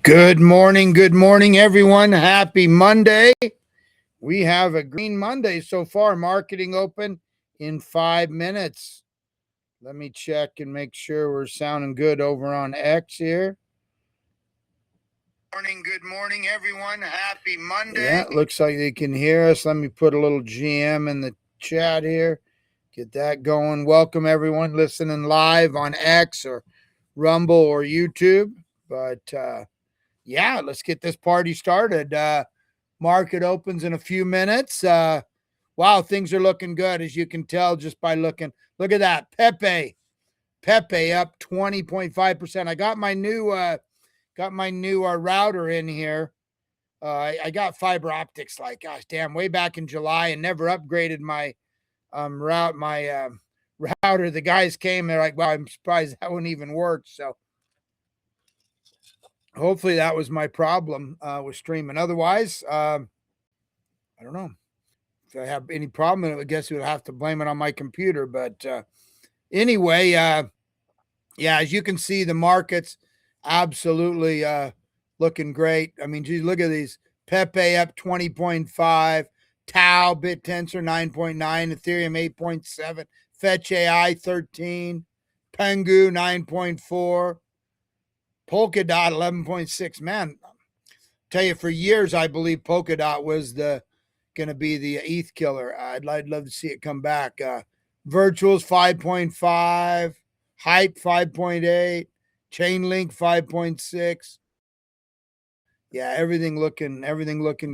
Good morning, everyone. Happy Monday. We have a green Monday so far. Marketing open in 5 minutes. Let me check and make sure we're sounding good over on X here. Good morning, everyone. Happy Monday. Yeah, it looks like they can hear us. Let me put a little GM in the chat here. Get that going. Welcome, everyone listening live on X or Rumble or YouTube. But, yeah, let's get this party started. Market opens in a few minutes. Wow, things are looking good, as you can tell just by looking. Look at that. Pepe up 20.5%. I got my new router in here. I got fiber optics, like, gosh damn, way back in July, and never upgraded my router. The guys came, they're like, wow, I'm surprised that one even works. So hopefully that was my problem with streaming. Otherwise, I don't know if I have any problem. I guess we'll have to blame it on my computer. But anyway, yeah, as you can see, the market's absolutely looking great. I mean, geez, look at these. Pepe up 20.5, Tau Bit Tensor 9.9, Ethereum 8.7, Fetch AI 13, Pengu 9.4, Polkadot 11.6. Man, tell you, for years I believe Polkadot was going to be the ETH killer. I'd love to see it come back. Virtuals 5.5, Hype 5.8, Chainlink 5.6. Yeah, everything looking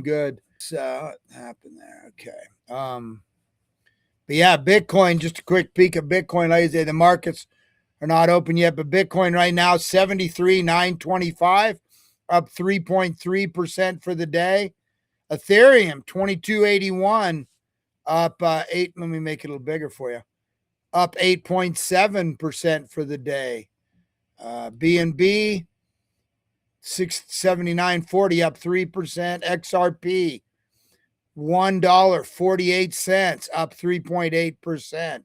good. So what happened there? Okay. But yeah, Bitcoin, just a quick peek of Bitcoin. Like I say, the markets are not open yet, but Bitcoin right now 73,925, up 3.3% for the day. Ethereum 2281, up 8. Let me make it a little bigger for you. Up 8.7% for the day. BNB 679.40, up 3%. XRP $1.48, up 3.8%.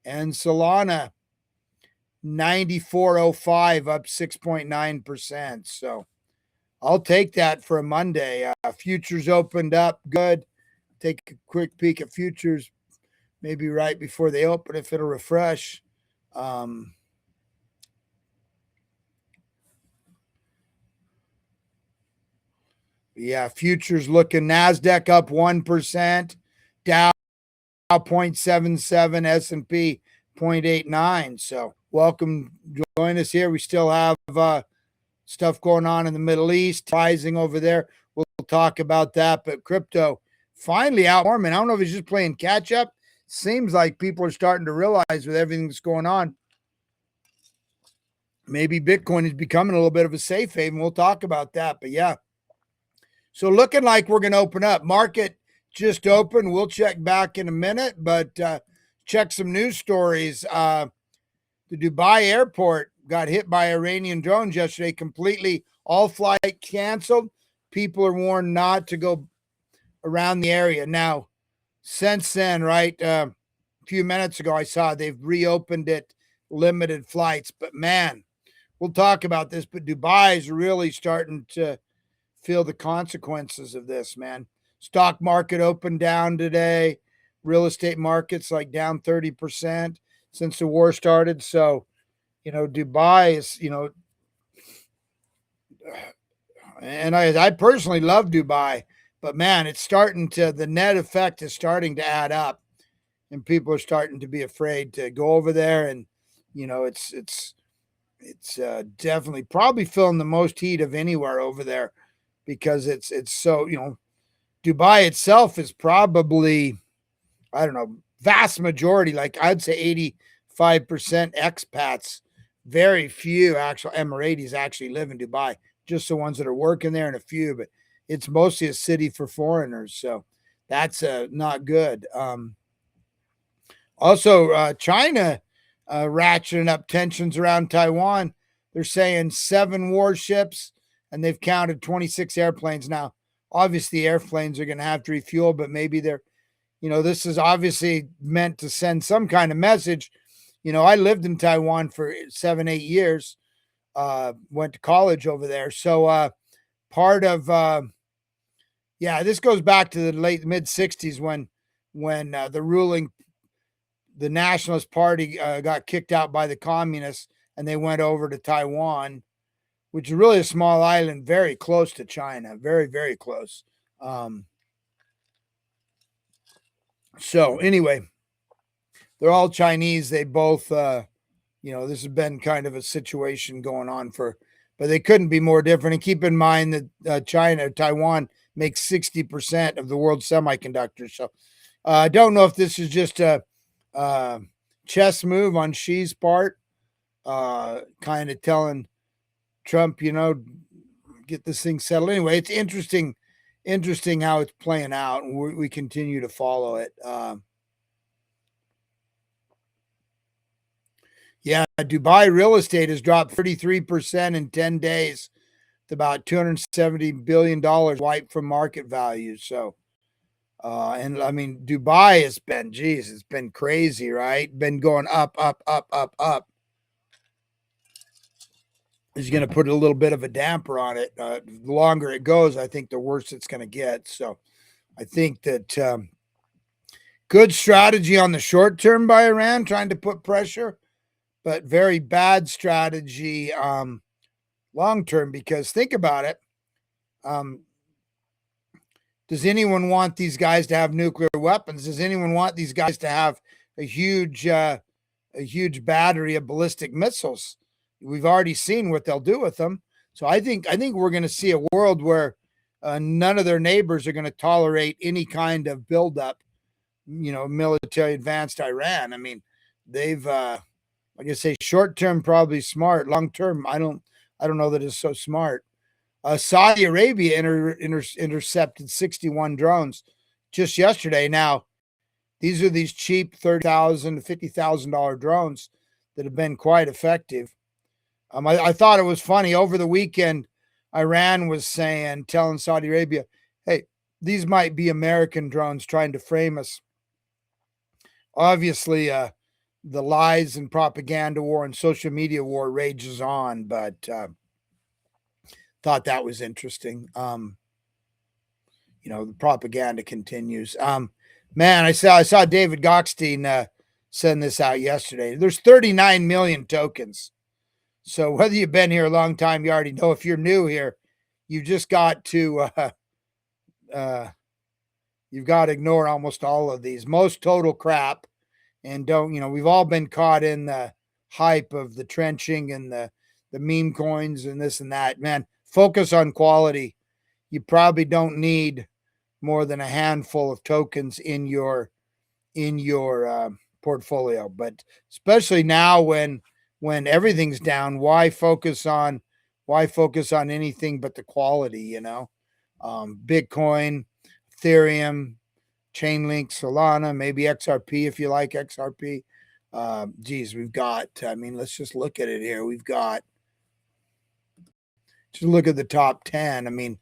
And Solana 94.05, up 6.9%. So I'll take that for a Monday. Futures opened up good. Take a quick peek at futures, maybe right before they open, if it'll refresh. Yeah, futures looking. NASDAQ up 1%, Dow 0.77, S&P 0.89. So welcome, join us here. We still have stuff going on in the Middle East, rising over there. We'll talk about that. But crypto finally outperforming. I don't know if it's just playing catch up. Seems like people are starting to realize with everything that's going on, maybe Bitcoin is becoming a little bit of a safe haven. We'll talk about that. But yeah, so looking like we're going to open up. Market just opened. We'll check back in a minute, but check some news stories. The Dubai airport got hit by Iranian drones yesterday, completely, all flight canceled. People are warned not to go around the area. Now, since then, right, a few minutes ago, I saw they've reopened it, limited flights. But man, we'll talk about this, but Dubai is really starting to feel the consequences of this, man. Stock market opened down today. Real estate markets like down 30% since the war started. So, Dubai is, and I personally love Dubai, but man, it's starting to, the net effect is starting to add up, and people are starting to be afraid to go over there. And, it's definitely probably feeling the most heat of anywhere over there, because it's so, Dubai itself is probably, I don't know, vast majority, like I'd say 85% expats. Very few actual Emiratis actually live in Dubai, just the ones that are working there and a few, but it's mostly a city for foreigners. So that's not good. Also, China ratcheting up tensions around Taiwan. They're saying 7 warships, and they've counted 26 airplanes. Now, obviously, airplanes are going to have to refuel, but maybe they're, this is obviously meant to send some kind of message. I lived in Taiwan for 7-8 years. went to college over there. So part of this goes back to the late mid '60s when the Nationalist Party got kicked out by the communists and they went over to Taiwan, which is really a small island, very close to China, very, very close. So anyway, they're all Chinese. They both, this has been kind of a situation going on but they couldn't be more different. And keep in mind that Taiwan makes 60% of the world's semiconductors. So I don't know if this is just a chess move on Xi's part, kind of telling Trump, get this thing settled. Anyway, it's interesting how it's playing out, and we continue to follow it. Dubai real estate has dropped 33% in 10 days to about $270 billion wiped from market value. So, and I mean, Dubai has been, it's been crazy, right? Been going up, up, up, up, up. Is going to put a little bit of a damper on it. The longer it goes, I think the worse it's going to get. So I think that good strategy on the short term by Iran, trying to put pressure, but very bad strategy long term, because think about it. Does anyone want these guys to have nuclear weapons? Does anyone want these guys to have a huge battery of ballistic missiles? We've already seen what they'll do with them. So I think we're going to see a world where none of their neighbors are going to tolerate any kind of buildup, military advanced Iran. I mean, they've, like I say, short term probably smart. Long term, I don't know that it's so smart. Saudi Arabia intercepted 61 drones just yesterday. Now, these are these cheap $30,000 to $50,000 drones that have been quite effective. I thought it was funny. Over the weekend, Iran was telling Saudi Arabia, hey, these might be American drones trying to frame us. Obviously, the lies and propaganda war and social media war rages on, but thought that was interesting. The propaganda continues. Man, I saw David Gokhshtein send this out yesterday. There's 39 million tokens. So whether you've been here a long time, you already know. If you're new here, you've just got to ignore almost all of these. Most total crap, and we've all been caught in the hype of the trenching and the meme coins and this and that. Man, focus on quality. You probably don't need more than a handful of tokens in your portfolio, but especially now when everything's down, why focus on anything but the quality, Bitcoin, Ethereum, Chainlink, Solana, maybe XRP if you like XRP. We've got, let's just look at it here. Just look at the top 10.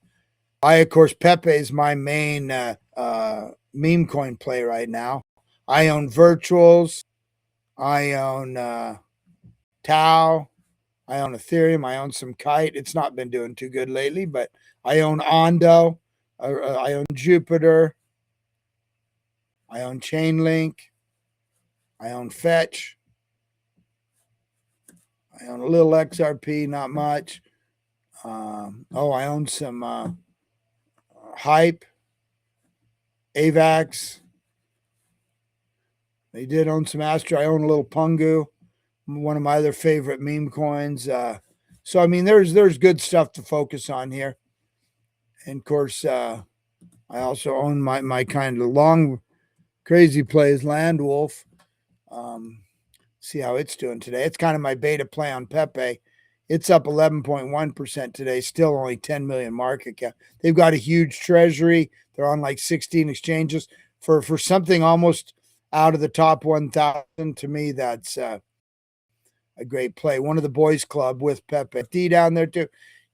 Of course, Pepe is my main meme coin play right now. I own Virtuals. I own Tau. I own Ethereum. I own some Kite. It's not been doing too good lately, but I own Ondo. I own Jupiter. I own Chainlink. I own Fetch. I own a little XRP, not much. I own some Hype, AVAX. They did own some Astro. I own a little Pungu, one of my other favorite meme coins. So there's good stuff to focus on here. And of course, I also own my kind of long, crazy plays, Landwolf. See how it's doing today. It's kind of my beta play on Pepe. It's up 11.1% today, still only 10 million market cap. They've got a huge treasury. They're on like 16 exchanges. For something almost out of the top 1,000, to me, that's a great play. One of the boys club with Pepe. UFD down there too.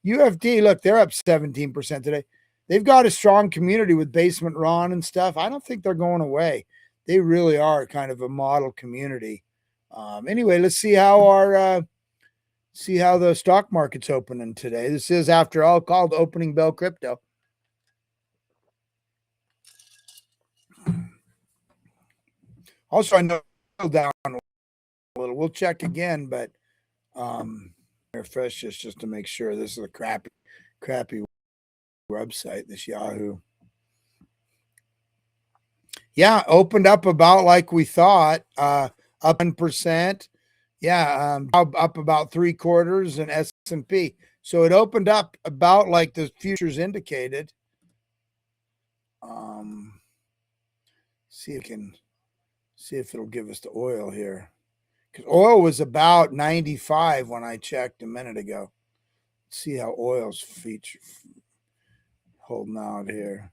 UFD, look, they're up 17% today. They've got a strong community with Basement Ron and stuff. I don't think they're going away. They really are kind of a model community. Anyway, let's see how our See how the stock market's opening today. This is, after all, called Opening Bell Crypto. Also, I know down a little. We'll check again, but refresh this just to make sure. This is a crappy website, this Yahoo. Yeah, opened up about like we thought, up 1%. Yeah, up about 3/4 in S&P. So it opened up about like the futures indicated. See if it'll give us the oil here, because oil was about 95 when I checked a minute ago. Let's see how oil's holding out here.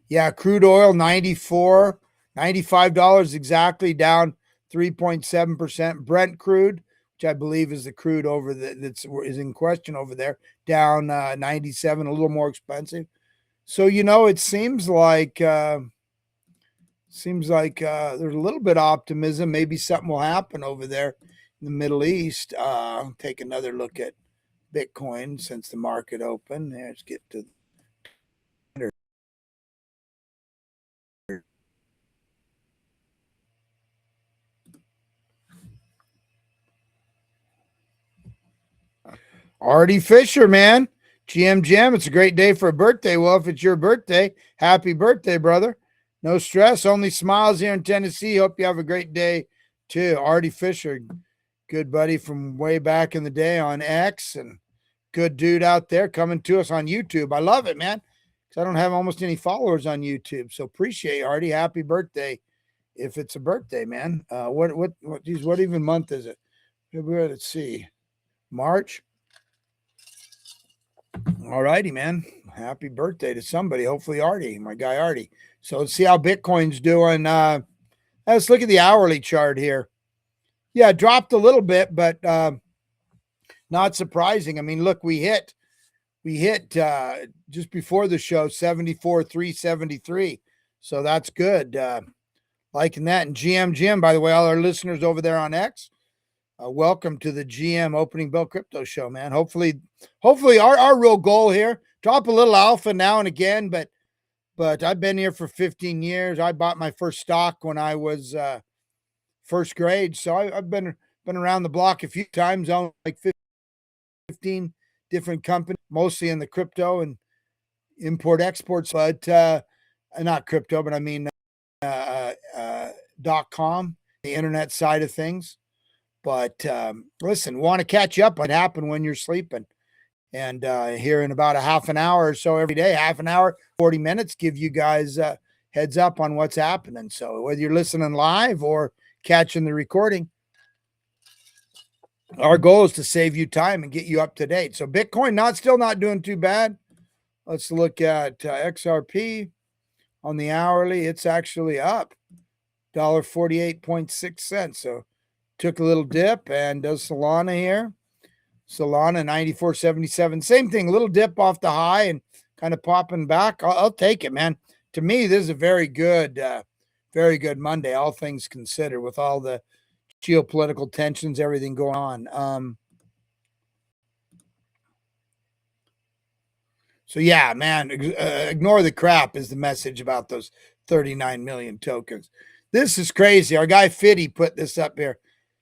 Yeah, crude oil $95 exactly, down 3.7%. Brent crude, which I believe is the crude over that's in question over there, down 97, a little more expensive. So it seems like there's a little bit of optimism. Maybe something will happen over there in the Middle East. Take another look at Bitcoin since the market opened. Let's get to Artie Fisher, man. GM, it's a great day for a birthday. Well, if it's your birthday, happy birthday, brother. No stress, only smiles here in Tennessee. Hope you have a great day too. Artie Fisher, good buddy from way back in the day on X, and good dude out there coming to us on YouTube. I love it, man, because I don't have almost any followers on YouTube. So appreciate you, Artie. Happy birthday if it's a birthday, man. What even month is it? Let's see. March. All righty, man. Happy birthday to somebody. Hopefully Artie, my guy Artie. So let's see how Bitcoin's doing. Let's look at the hourly chart here. Yeah, dropped a little bit, but not surprising. I mean, look, we hit just before the show 74,373. So that's good. Liking that. And GM, by the way, all our listeners over there on X, welcome to the GM Opening Bell Crypto Show, man. Hopefully our real goal here, drop a little alpha now and again, but I've been here for 15 years. I bought my first stock when I was first grade, so I've been around the block a few times, on like 15 different companies, mostly in the crypto and import exports, but not crypto, but I mean .com, the internet side of things. But listen, want to catch up what happened when you're sleeping. And here in about a half an hour or so every day, half an hour, 40 minutes, give you guys heads up on what's happening. So whether you're listening live or catching the recording, our goal is to save you time and get you up to date. So Bitcoin still not doing too bad. Let's look at XRP on the hourly. It's actually up $1.48.6. So took a little dip, and does Solana here. Solana 94.77. Same thing, a little dip off the high and kind of popping back. I'll take it, man. To me, this is a very good Monday, all things considered, with all the geopolitical tensions, everything going on. So yeah, man, ignore the crap is the message about those 39 million tokens. This is crazy. Our guy Fitty put this up here.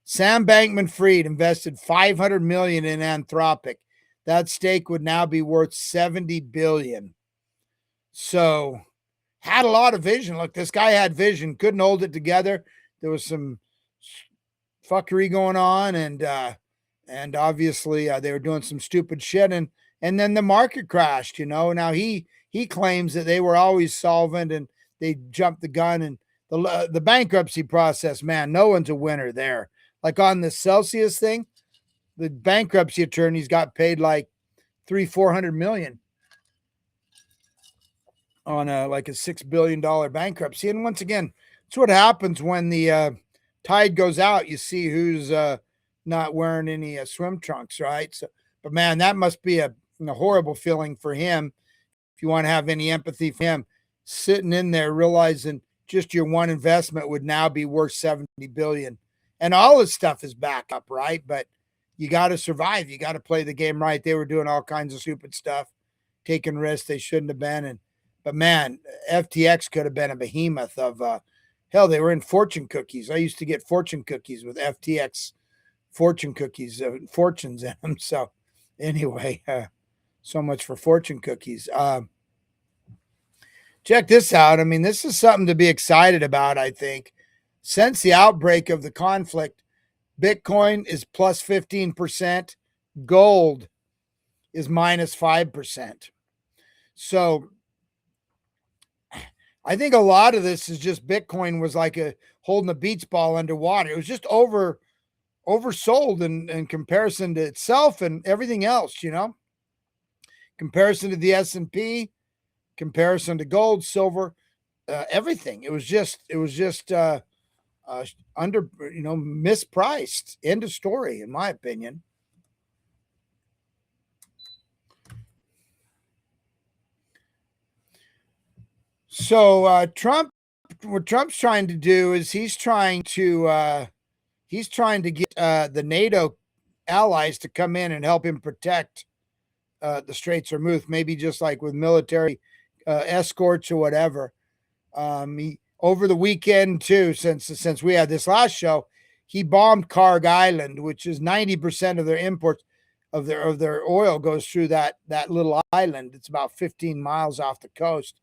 Sam Bankman-Fried invested $500 million in Anthropic. That stake would now be worth $70 billion. So had a lot of vision. Look, this guy had vision, couldn't hold it together. There was some fuckery going on, and obviously they were doing some stupid shit, and then the market crashed. Now he claims that they were always solvent and they jumped the gun, and the bankruptcy process, man, no one's a winner there. Like on the Celsius thing, the bankruptcy attorneys got paid like $400 million on a $6 billion bankruptcy. And once again, it's what happens when the tide goes out. You see who's not wearing any swim trunks, right? So, but man, that must be a horrible feeling for him. If you want to have any empathy for him, sitting in there realizing just your one investment would now be worth $70 billion. And all his stuff is back up, right? But you got to survive. You got to play the game right. They were doing all kinds of stupid stuff, taking risks they shouldn't have been. But man, FTX could have been a behemoth of hell. They were in fortune cookies. I used to get fortune cookies with FTX fortune cookies, fortunes in them. So anyway, so much for fortune cookies. Check this out. I mean, this is something to be excited about, I think. Since the outbreak of the conflict, Bitcoin is plus 15%. Gold is minus 5%. So I think a lot of this is just Bitcoin was like holding a beach ball underwater. It was just oversold in comparison to itself and everything else, comparison to the S&P, comparison to gold, silver, everything. It was just under, mispriced. End of story, in my opinion. So what Trump's trying to do is he's trying to get the NATO allies to come in and help him protect the Straits of Hormuz, maybe just like with military escorts or whatever. Over the weekend too, since we had this last show, he bombed Kharg Island, which is 90% of their imports of their oil goes through that little island. It's about 15 miles off the coast.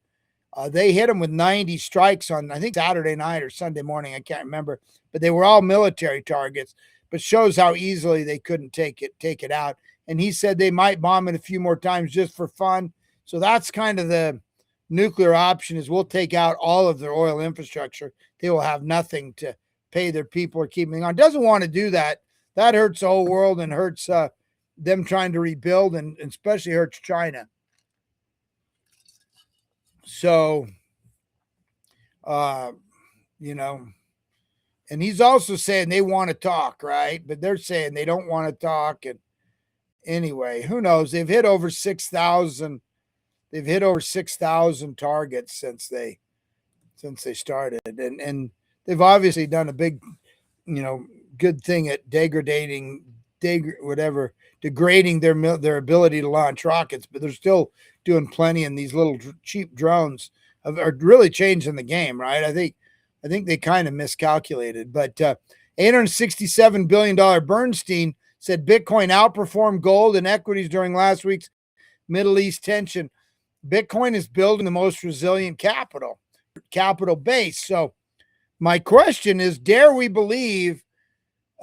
They hit him with 90 strikes on, I think, Saturday night or Sunday morning. I can't remember, but they were all military targets, but shows how easily they couldn't take it out. And he said they might bomb it a few more times just for fun. So that's kind of the nuclear option, is we'll take out all of their oil infrastructure. They will have nothing to pay their people or keep them on. Doesn't want to do that. That hurts the whole world and hurts them trying to rebuild, and especially hurts China. So, and he's also saying they want to talk, right? But they're saying they don't want to talk. And anyway, who knows? They've hit over 6,000. They've hit over 6,000 targets since they started, and they've obviously done a big, good thing at degrading their ability to launch rockets. But they're still doing plenty, and these little cheap drones are really changing the game, right? I think they kind of miscalculated. But $867 billion Bernstein said Bitcoin outperformed gold and equities during last week's Middle East tension. Bitcoin is building the most resilient capital base. So my question is, dare we believe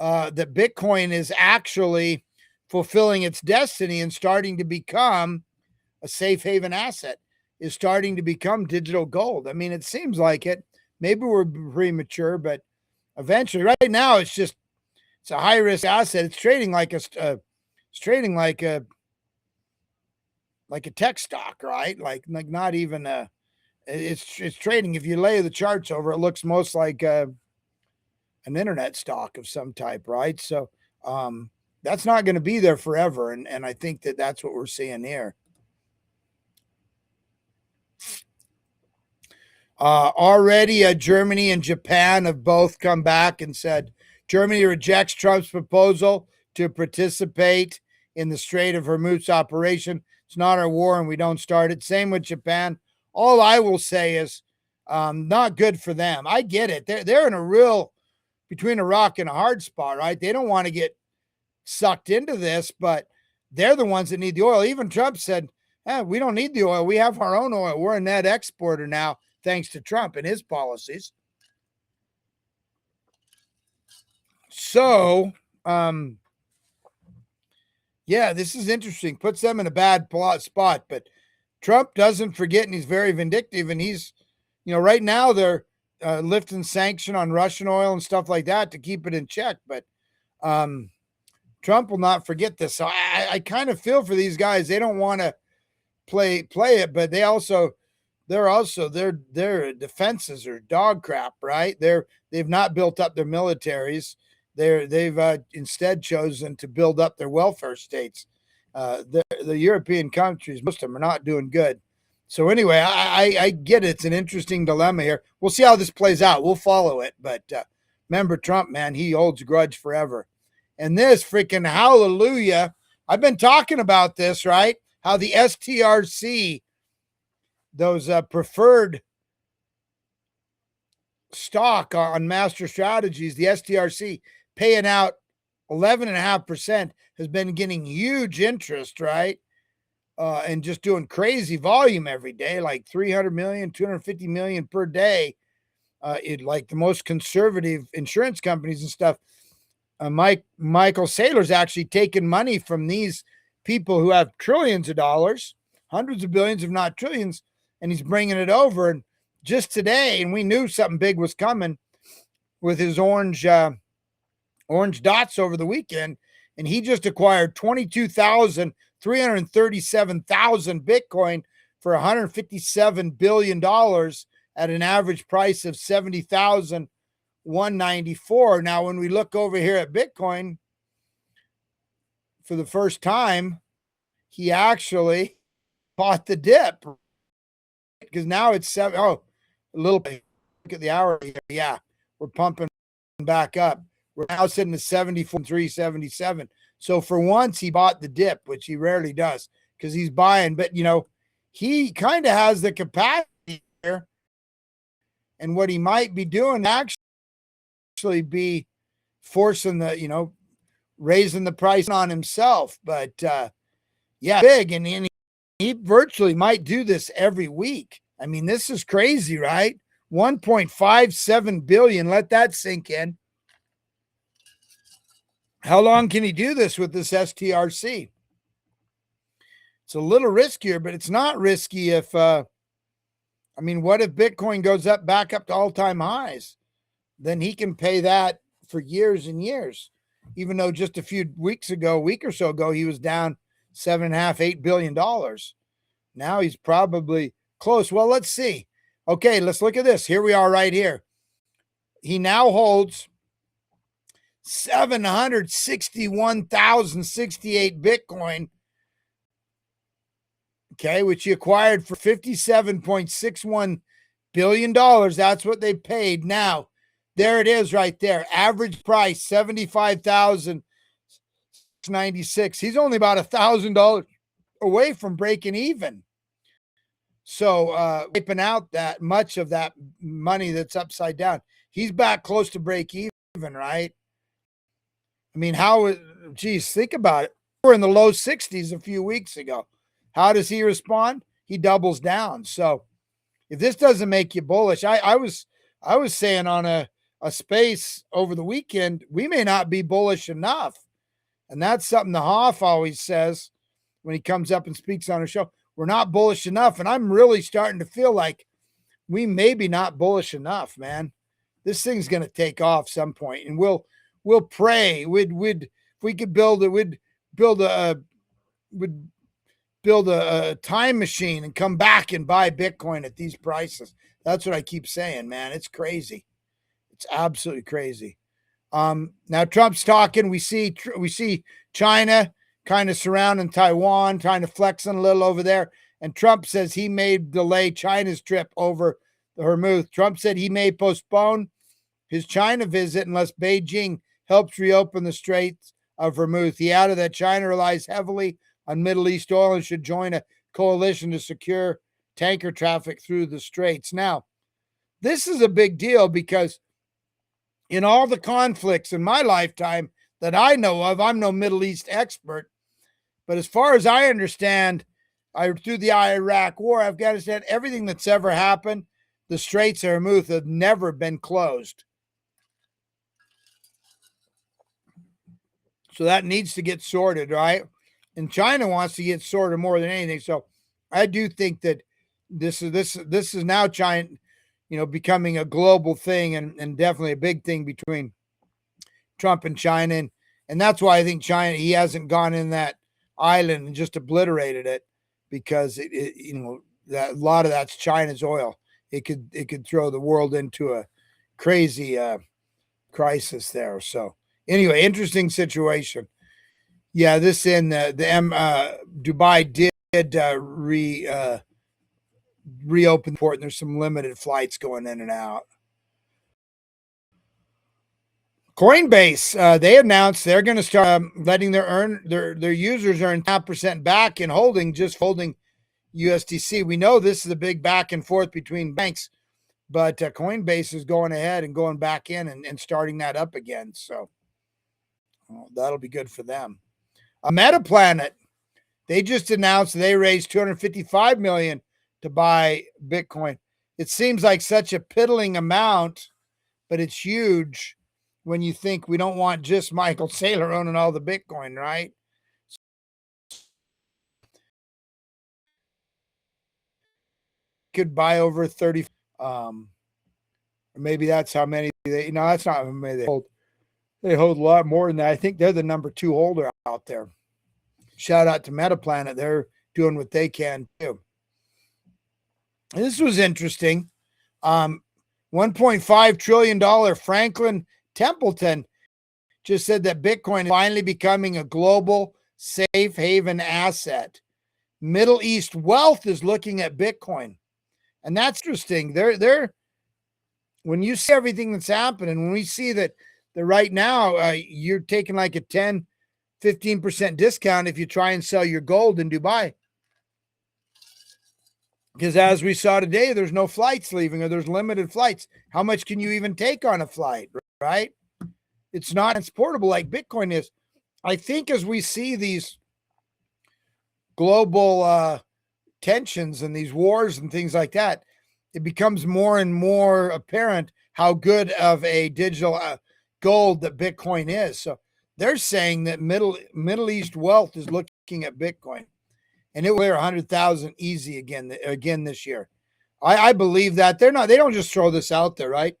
that Bitcoin is actually fulfilling its destiny and starting to become a safe haven asset, is starting to become digital gold? I mean, it seems like it. Maybe we're premature, but eventually, right now, it's a high risk asset. It's trading like a tech stock, right? Like not even it's trading. If you lay the charts over, it looks most like an internet stock of some type, right? So that's not going to be there forever, and I think that's what we're seeing here. Already, Germany and Japan have both come back and said Germany rejects Trump's proposal to participate in the Strait of Hormuz operation. It's not our war, and we don't start it. Same with Japan. All I will say is not good for them. I get it. They're in a real between a rock and a hard spot, right? They don't want to get sucked into this, but they're the ones that need the oil. Even Trump said, we don't need the oil. We have our own oil. We're a net exporter now, thanks to Trump and his policies. So, yeah, this is interesting. Puts them in a bad spot, but Trump doesn't forget, and he's very vindictive. And he's, right now they're lifting sanction on Russian oil and stuff like that to keep it in check. But Trump will not forget this. So I kind of feel for these guys. They don't want to play it, but their defenses are dog crap, right? They've not built up their militaries. They've instead chosen to build up their welfare states. The European countries, most of them are not doing good. So anyway, I get it. It's an interesting dilemma here. We'll see how this plays out. We'll follow it. But remember Trump, man, he holds a grudge forever. And this freaking hallelujah. I've been talking about this, right? How the STRC, those preferred stock on Master Strategies, the STRC paying out 11.5%, has been getting huge interest, right? And just doing crazy volume every day, like 300 million, 250 million per day. Like the most conservative insurance companies and stuff. Michael Saylor's actually taken money from these people who have trillions of dollars, hundreds of billions, if not trillions, and he's bringing it over. And just today, and we knew something big was coming with his orange dots over the weekend, and he just acquired 337,000 Bitcoin for $157 billion at an average price of 70,194. Now, when we look over here at Bitcoin, for the first time, he actually bought the dip, because now it's a little bit. Look at the hour here. Yeah, we're pumping back up. We're now sitting at 74,377. So for once, he bought the dip, which he rarely does because he's buying. But, he kind of has the capacity here. And what he might be doing actually be forcing raising the price on himself. But, big. And he virtually might do this every week. I mean, this is crazy, right? 1.57 billion. Let that sink in. How long can he do this with this STRC? It's a little riskier, but it's not risky if, what if Bitcoin goes back up to all-time highs? Then he can pay that for years and years, even though just a week or so ago, he was down $7.5-8 billion. Now he's probably close. Well, let's see. Okay, let's look at this. Here we are right here. He now holds 761,068 Bitcoin, okay, which he acquired for $57.61 billion. That's what they paid. Now, there it is right there. Average price, $75,096. He's only about $1,000 away from breaking even. So, wiping out that much of that money that's upside down. He's back close to break even, right? I mean, think about it. We're in the low 60s a few weeks ago. How does he respond? He doubles down. So if this doesn't make you bullish, I was saying on a space over the weekend, we may not be bullish enough. And that's something the Hoff always says when he comes up and speaks on a show. We're not bullish enough. And I'm really starting to feel like we may be not bullish enough, man. This thing's going to take off some point, and we'll pray. If we could build a time machine and come back and buy Bitcoin at these prices. That's what I keep saying, man. It's crazy. It's absolutely crazy. Now Trump's talking. We see China kind of surrounding Taiwan, trying to flex a little over there. And Trump says he may delay China's trip over the Hormuz. Trump said he may postpone his China visit unless Beijing helps reopen the Straits of Hormuz. He added that China relies heavily on Middle East oil and should join a coalition to secure tanker traffic through the straits. Now, this is a big deal because in all the conflicts in my lifetime that I know of, I'm no Middle East expert, but as far as I understand, through the Iraq War, Afghanistan, everything that's ever happened, the Straits of Hormuz have never been closed. So that needs to get sorted, right? And China wants to get sorted more than anything. So I do think that this is now China, becoming a global thing and definitely a big thing between Trump and China. And that's why I think China, he hasn't gone in that island and just obliterated it, because that a lot of that's China's oil. It could throw the world into a crazy crisis there. So anyway, interesting situation. Yeah, this in Dubai did reopen the port, and there's some limited flights going in and out. Coinbase, they announced they're going to start letting their users earn 5% back in holding USDC. We know this is a big back and forth between banks, but Coinbase is going ahead and going back in and starting that up again. So that'll be good for them. Metaplanet, they just announced they raised $255 million to buy Bitcoin. It seems like such a piddling amount, but it's huge when you think we don't want just Michael Saylor owning all the Bitcoin, right? Could buy over 30. Maybe that's how many that's not how many they hold. They hold a lot more than that. I think they're the number 2 holder out there. Shout out to Metaplanet. They're doing what they can too. And this was interesting. $1.5 trillion Franklin Templeton just said that Bitcoin is finally becoming a global safe haven asset. Middle East wealth is looking at Bitcoin. And that's interesting. They're when you see everything that's happening, when we see that right now you're taking like a 10-15% discount if you try and sell your gold in Dubai. Because as we saw today, there's no flights leaving, or there's limited flights. How much can you even take on a flight, right? It's not transportable like Bitcoin is. I think as we see these global tensions and these wars and things like that, it becomes more and more apparent how good of a digital gold that Bitcoin is. So they're saying that Middle East wealth is looking at Bitcoin, and it will clear 100,000 easy again this year. I believe that they don't just throw this out there, right?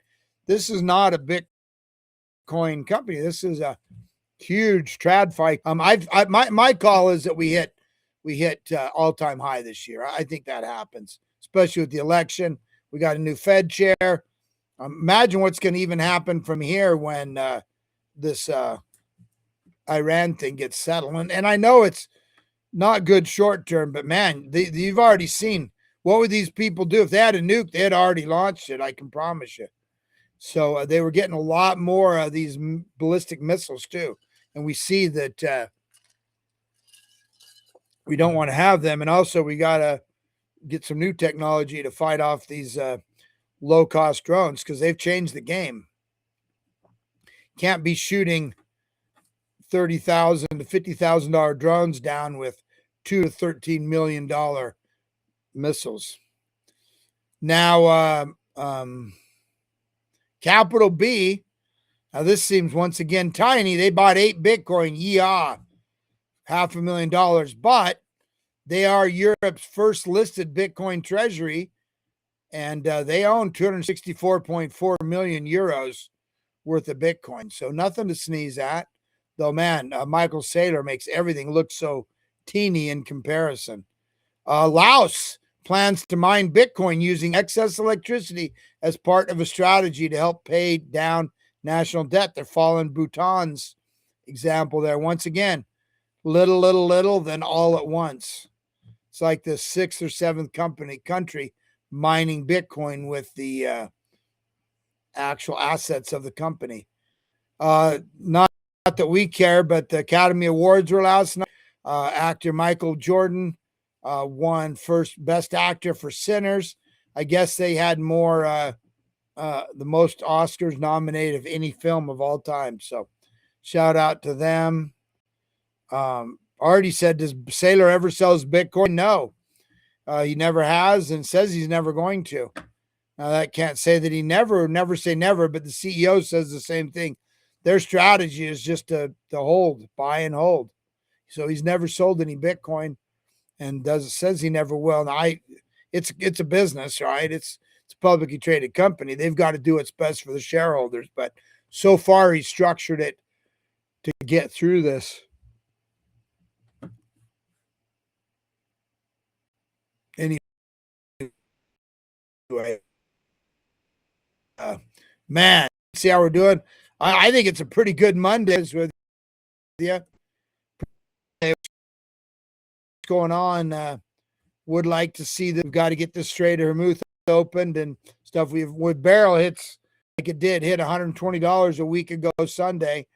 This is not a Bitcoin company. This is a huge trad fight. My call is that we hit all-time high this year. I think that happens, especially with the election. We got a new Fed chair. Imagine what's going to even happen from here when this Iran thing gets settled. And I know it's not good short term, but man, you've already seen what would these people do if they had a nuke? They had already launched it. I can promise you. So they were getting a lot more of these ballistic missiles too, and we see that we don't want to have them. And also, we got to get some new technology to fight off these low-cost drones, because they've changed the game. Can't be shooting $30,000 to $50,000 drones down with $2 to $13 million missiles. Now, Capital B. Now this seems once again tiny. They bought 8 Bitcoin. Yeah, $500,000, but they are Europe's first listed Bitcoin treasury, and they own 264.4 million euros worth of Bitcoin. So nothing to sneeze at. Though, man, Michael Saylor makes everything look so teeny in comparison. Laos plans to mine Bitcoin using excess electricity as part of a strategy to help pay down national debt. They're following Bhutan's example there. Once again, little, then all at once. It's like the 6th or 7th country mining Bitcoin with the actual assets of the company. Not that we care, but the Academy Awards were last night. Actor Michael Jordan won first Best Actor for Sinners. I guess they had the most Oscars nominated of any film of all time. So shout out to them. Already said, does Saylor ever sells Bitcoin? No, he never has, and says he's never going to. Now that can't say that he never say never, but the CEO says the same thing. Their strategy is just to hold, buy and hold. So he's never sold any Bitcoin, and says he never will. Now it's a business, right? It's a publicly traded company. They've got to do what's best for the shareholders. But so far, he's structured it to get through this. Anyway, man, see how we're doing. I think it's a pretty good Monday with you. What's going on? Would like to see that we've got to get this Strait of Hormuz opened and stuff. With barrel hits it did hit $120 a week ago Sunday.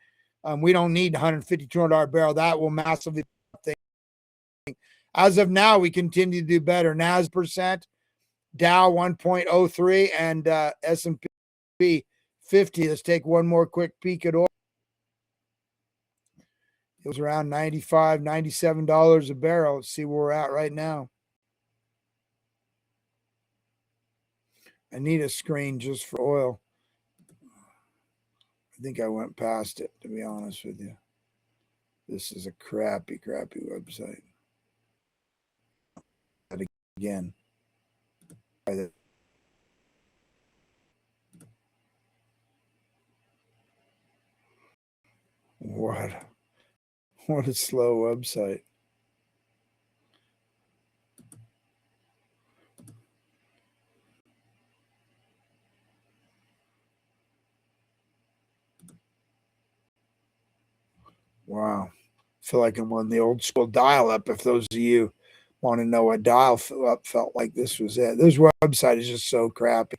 We don't need $150, $200 barrel. That will massively. As of now, we continue to do better. NAS percent, Dow 1.03, and S&P 50. Let's take one more quick peek at oil. It was around $95, $97 a barrel. Let's see where we're at right now. I need a screen just for oil. I think I went past it, to be honest with you. This is a crappy website. Again. What a slow website. Wow. I feel like I'm on the old school dial-up. If those of you want to know what dial-up felt like, this was it. This website is just so crappy.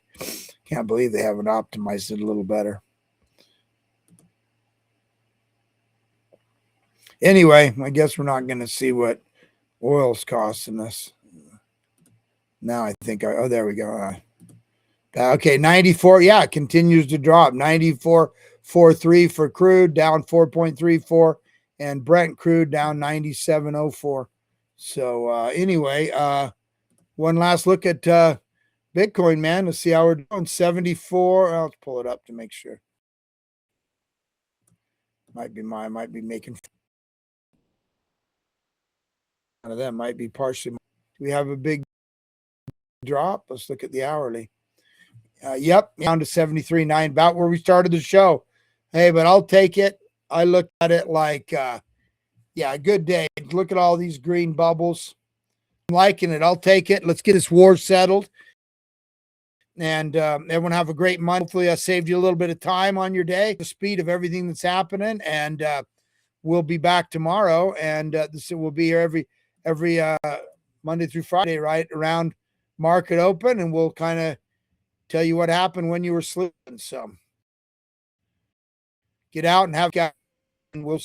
Can't believe they haven't optimized it a little better. Anyway, I guess we're not going to see what oil's costing us. Now I think, oh, there we go. Okay, 94. Yeah, it continues to drop. 94.43 for crude, down 4.34, and Brent crude down 97.04. So anyway, one last look at Bitcoin, man. Let's see how we're doing. 74. I'll pull it up to make sure. Might be making fun of them. Might be partially. We have a big drop. Let's look at the hourly. Yep, down to 73.9, about where we started the show. Hey, but I'll take it. I look at it like, yeah, good day. Look at all these green bubbles. I'm liking it. I'll take it. Let's get this war settled. And everyone have a great month. Hopefully I saved you a little bit of time on your day, the speed of everything that's happening. And we'll be back tomorrow. And this will be here every Monday through Friday, right around market open. And we'll kind of tell you what happened when you were sleeping. So get out and have, and we'll